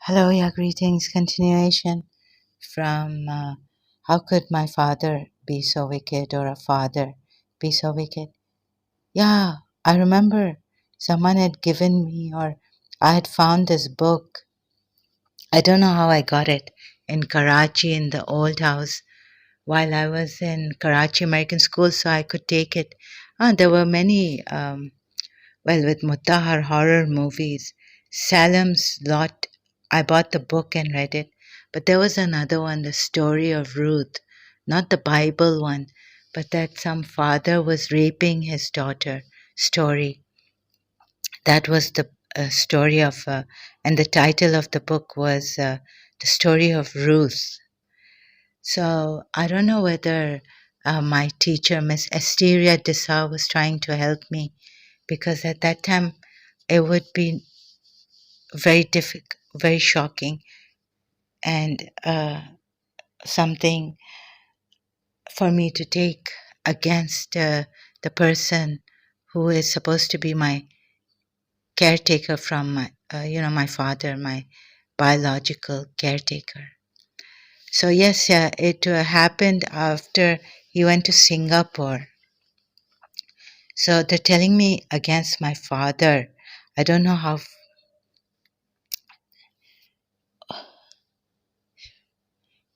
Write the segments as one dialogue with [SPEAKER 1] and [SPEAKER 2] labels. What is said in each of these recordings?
[SPEAKER 1] Hello, yeah, greetings. Continuation from How Could My Father Be So Wicked or a Father Be So Wicked? Yeah, I remember someone had given me, or I had found this book. I don't know how I got it in Karachi in the old house while I was in Karachi American School, so I could take it. There were many. With Mutahar horror movies, Salem's Lot, I bought the book and read it. But there was another one, The Story of Ruth, not the Bible one, but that some father was raping his daughter story. That was the story of, and the title of the book was The Story of Ruth. So I don't know whether my teacher, Miss Asteria Dessa, was trying to help me because at that time it would be very difficult, very shocking, and something for me to take against the person who is supposed to be my caretaker from my father, my biological caretaker. So yes, it happened after he went to Singapore. So they're telling me against my father. I don't know how.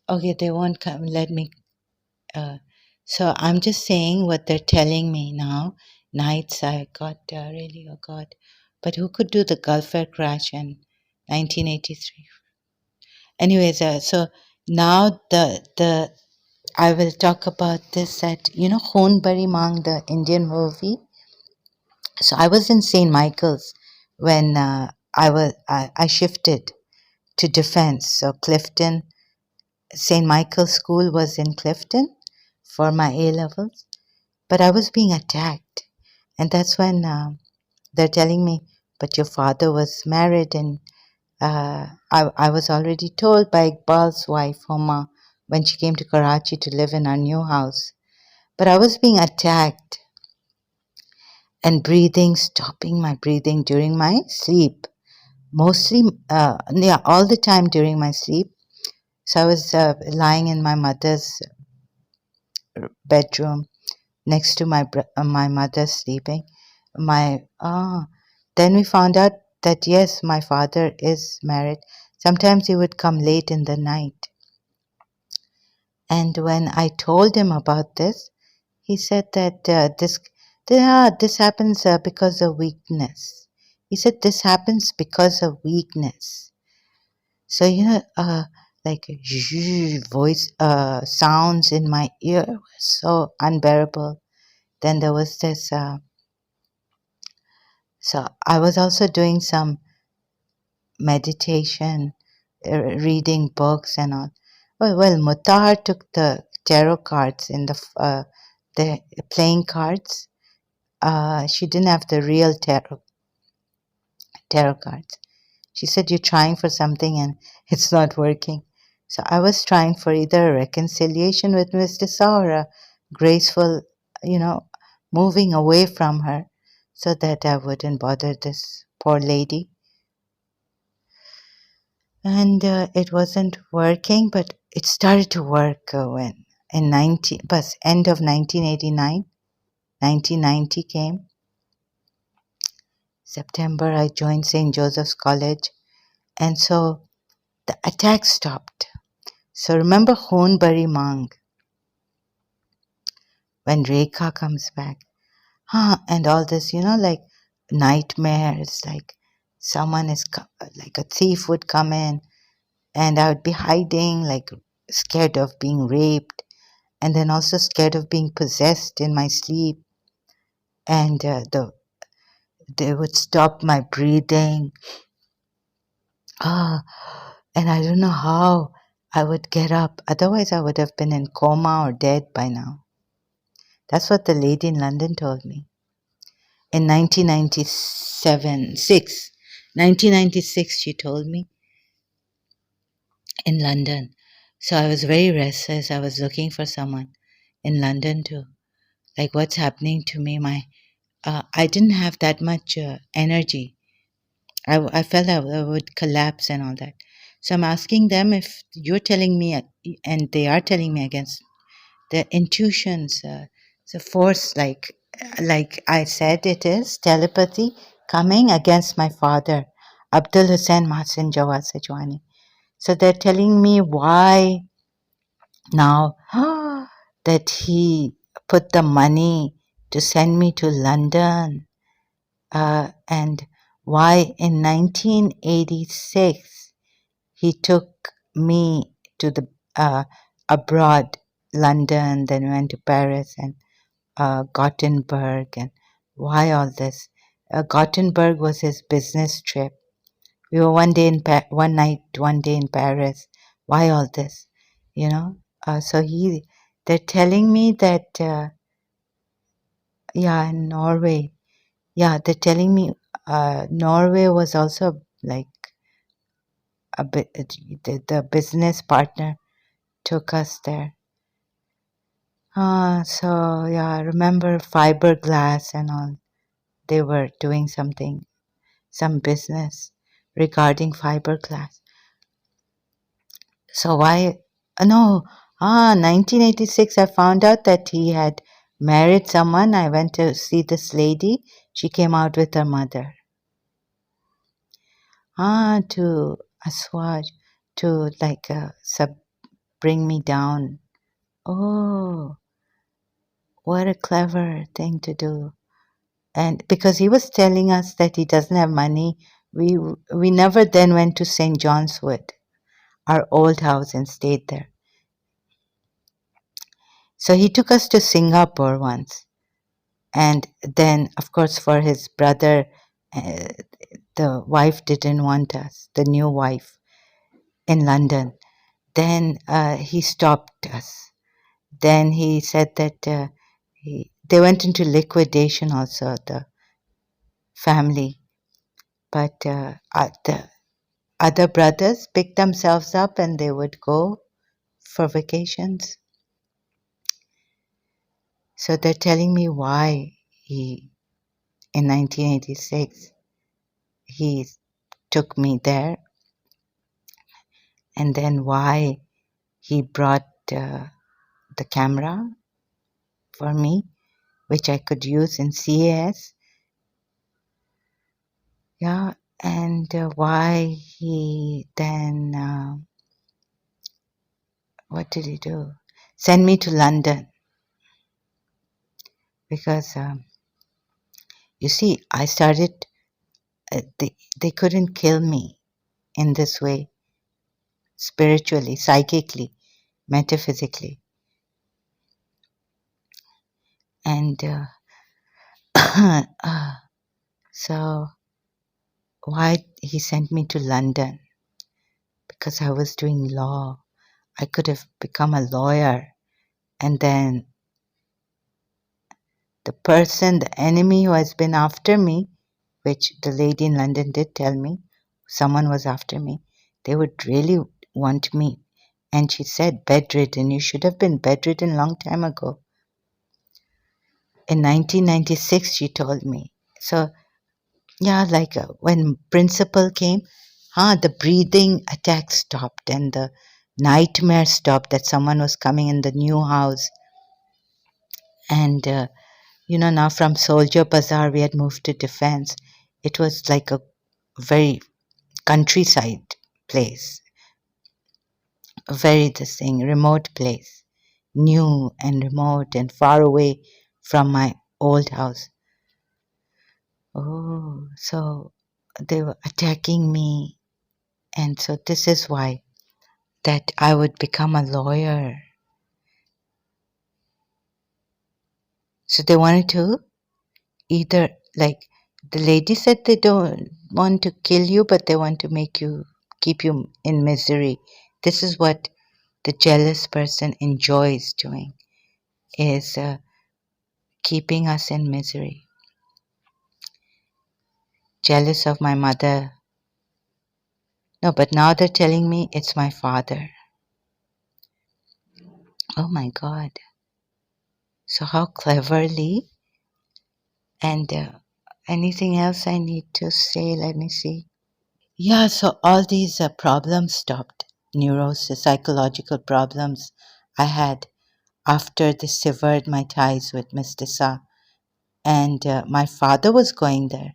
[SPEAKER 1] Okay, they won't come. Let me. So I'm just saying what they're telling me now. Nights I got really, oh God. But who could do the Gulf Air crash in 1983? Anyways, so now the I will talk about this at Khon Bari Mang, the Indian movie. So I was in St. Michael's when I shifted to defense. So Clifton, St. Michael's School was in Clifton for my A levels. But I was being attacked. And that's when they're telling me, but your father was married. And I was already told by Iqbal's wife, Homa, when she came to Karachi to live in our new house. But I was being attacked and breathing, stopping my breathing during my sleep. Mostly, yeah, all the time during my sleep. So I was lying in my mother's bedroom next to my mother sleeping. My Then we found out that yes, my father is married. Sometimes he would come late in the night. And when I told him about this, he said that this happens because of weakness. He said this happens because of weakness. So like voice sounds in my ear were so unbearable. Then there was this. So I was also doing some meditation, reading books and all. Well, Mutahar took the tarot cards in the playing cards. She didn't have the real tarot cards. She said, "You're trying for something and it's not working." So I was trying for either a reconciliation with Mr. Saw or a graceful, you know, moving away from her so that I wouldn't bother this poor lady. And it wasn't working, but it started to work when in 19 but end of 1989, 1990 came. September, I joined St. Joseph's College, and so the attack stopped. So remember Honbari Mang when Rekha comes back, and all this, like nightmares, like someone is like a thief would come in, and I would be hiding, like scared of being raped, and then also scared of being possessed in my sleep, and they would stop my breathing. Ah, and I don't know how I would get up. Otherwise, I would have been in coma or dead by now. That's what the lady in London told me. In 1996, she told me in London. So I was very restless. I was looking for someone in London too. Like, what's happening to me? I didn't have that much energy. I felt I would collapse and all that. So I'm asking them if you're telling me, and they are telling me against the intuitions, the force, like I said, it is telepathy coming against my father, Abdul Hussain Mahsin Jawad Sajwani. So they're telling me why now that he put the money to send me to London, and why in 1986 he took me to the abroad, London, then went to Paris and Gothenburg, and why all this? Gothenburg was his business trip. We were one day in one night, one day in Paris. Why all this? You know. So they're telling me that yeah, in Norway. Yeah, they're telling me Norway was also like a bit. The business partner took us there. So yeah, I remember fiberglass and all. They were doing something, some business regarding fiberglass. So why? No, 1986. I found out that he had married someone. I went to see this lady. She came out with her mother. To Aswaj, to like bring me down. Oh, what a clever thing to do. And because he was telling us that he doesn't have money, we never then went to St. John's Wood, our old house, and stayed there. So he took us to Singapore once, and then of course for his brother, uh, the wife didn't want us, the new wife in London. Then he stopped us. Then he said that they went into liquidation also, the family, but the other brothers picked themselves up and they would go for vacations. So they're telling me why he, in 1986, he took me there, and then why he brought the camera for me, which I could use in CAS. Yeah, and why he then, what did he do? Send me to London because, you see, I started, they couldn't kill me in this way, spiritually, psychically, metaphysically. And so, why he sent me to London? Because I was doing law. I could have become a lawyer, and then the person, the enemy who has been after me, which the lady in London did tell me, someone was after me, they would really want me. And she said, bedridden, you should have been bedridden long time ago. In 1996, she told me. So, yeah, like when principal came, the breathing attack stopped and the nightmare stopped that someone was coming in the new house. And now from Soldier Bazaar, we had moved to Defense. It was like a very countryside place, a very this thing, remote place, new and remote and far away from my old house. Oh, so they were attacking me. And so this is why that I would become a lawyer. So they wanted to either, like, the lady said they don't want to kill you, but they want to keep you in misery. This is what the jealous person enjoys doing, is keeping us in misery. Jealous of my mother. No, but now they're telling me it's my father. Oh my God. So how cleverly. And anything else I need to say? Let me see. Yeah, so all these problems stopped. Neurosis, psychological problems I had after they severed my ties with Mr. Sa. And my father was going there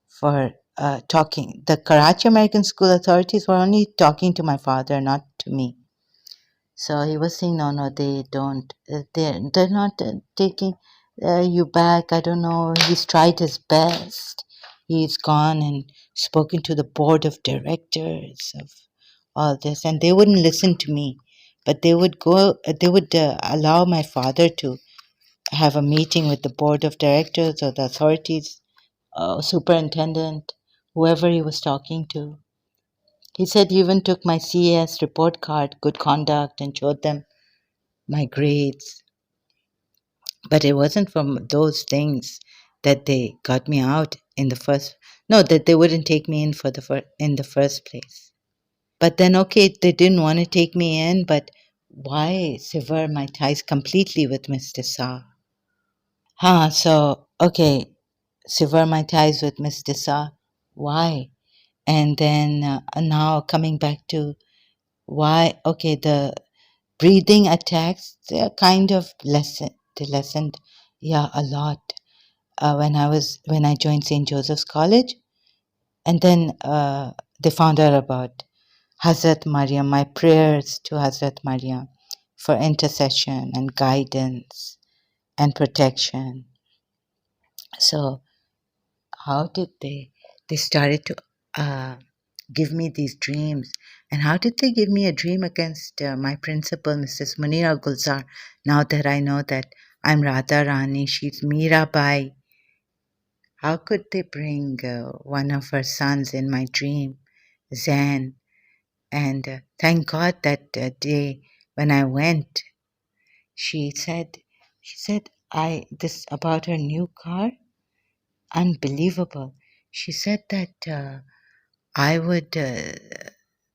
[SPEAKER 1] for talking. The Karachi American School authorities were only talking to my father, not to me. So he was saying, no, no, they don't. They're not taking you back. I don't know. He's tried his best. He's gone and spoken to the board of directors of all this, and they wouldn't listen to me. But they would go. They would allow my father to have a meeting with the board of directors or the authorities, superintendent, whoever he was talking to. He said he even took my CAS report card, good conduct, and showed them my grades. But it wasn't from those things that they got me out in the first. No, that they wouldn't take me in for in the first place. But then, okay, they didn't want to take me in, but why sever my ties completely with Mr. Sa? So okay, sever my ties with Mr. Sa. Why? And then now coming back to why? Okay, the breathing attacks, they're kind of they lessened, yeah, a lot. When I joined St. Joseph's College, and then they found out about Hazrat Maryam, my prayers to Hazrat Maryam for intercession and guidance and protection. So how did they started to uh, give me these dreams. And how did they give me a dream against my principal, Mrs. Munira Gulzar? Now that I know that I'm Radha Rani, she's Mirabai. How could they bring one of her sons in my dream, Zan? And thank God that day when I went, she said, I this about her new car, unbelievable. She said that I would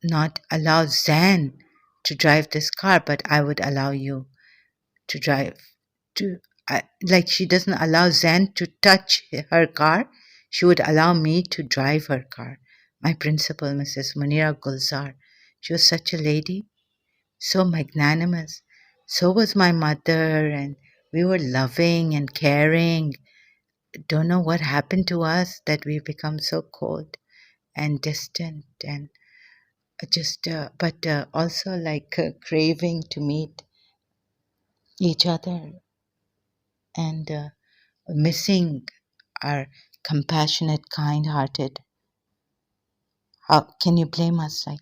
[SPEAKER 1] not allow Zan to drive this car, but I would allow you to drive. To like she doesn't allow Zan to touch her car, she would allow me to drive her car. My principal, Mrs. Munira Gulzar, she was such a lady, so magnanimous. So was my mother, and we were loving and caring. Don't know what happened to us that we've become so cold and distant and just but also like craving to meet each other and missing our compassionate, kind-hearted. How can you blame us? Like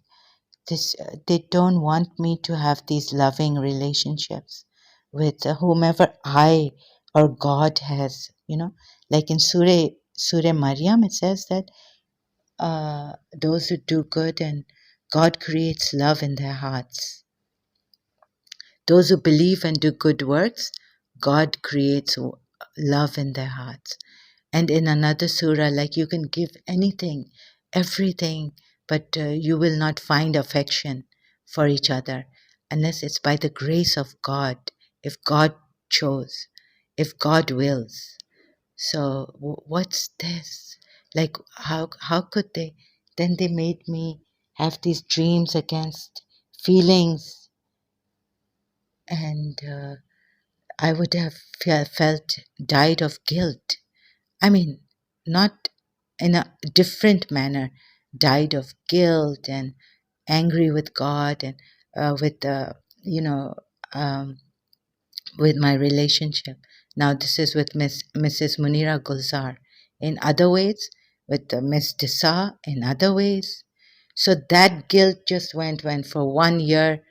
[SPEAKER 1] this, they don't want me to have these loving relationships with whomever I or God has, like in Surah Maryam, it says that those who do good and God creates love in their hearts. Those who believe and do good works, God creates love in their hearts. And in another surah, like you can give anything, everything, but you will not find affection for each other unless it's by the grace of God, if God chose, if God wills. So what's this? Like how could they? Then they made me have these dreams against feelings, and I would have felt died of guilt. I mean, not in a different manner, died of guilt and angry with God and with you know um, with my relationship. Now this is with Mrs. Munira Gulzar. In other ways, with Miss Disa. In other ways, so that guilt just went when for 1 year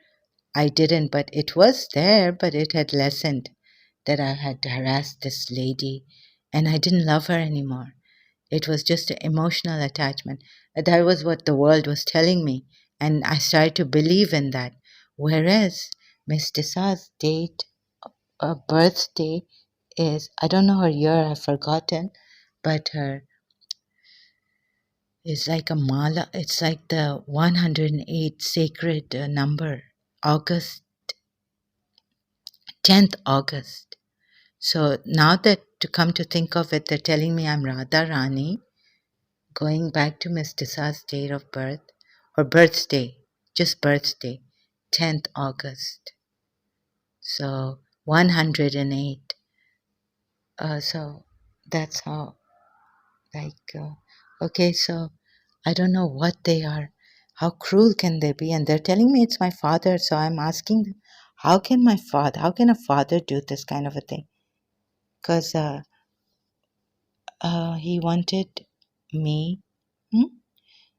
[SPEAKER 1] I didn't, but it was there, but it had lessened that I had harassed this lady and I didn't love her anymore. It was just an emotional attachment. That was what the world was telling me, and I started to believe in that. Whereas Miss Desa's date, birthday is, I don't know her year, I've forgotten, but her is like a mala. It's like the 108 sacred number, August 10th August. So now that to come to think of it, they're telling me I'm Radha Rani. going back to Miss Tissa's date of birth, her birthday, just birthday, 10th August. So 108. So that's how, like, okay, so I don't know what they are. How cruel can they be? And they're telling me it's my father, so I'm asking them, how can a father do this kind of a thing? Because he wanted me, hmm?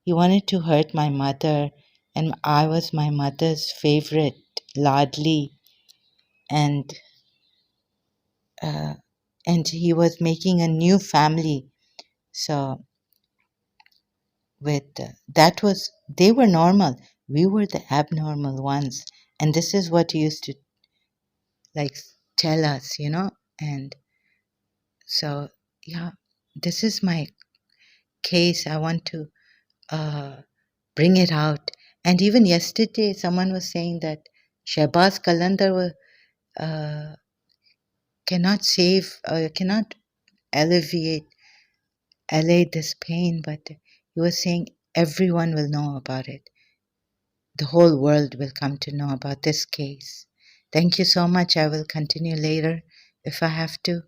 [SPEAKER 1] He wanted to hurt my mother, and I was my mother's favorite, Ladli, and uh, and he was making a new family. So with that was they were normal. We were the abnormal ones, and this is what he used to like tell us, you know. And so yeah, this is my case. I want to uh, bring it out. And even yesterday, someone was saying that Shehbaz Kalandar uh, cannot save, cannot alleviate, allay this pain, but he was saying everyone will know about it. The whole world will come to know about this case. Thank you so much. I will continue later if I have to.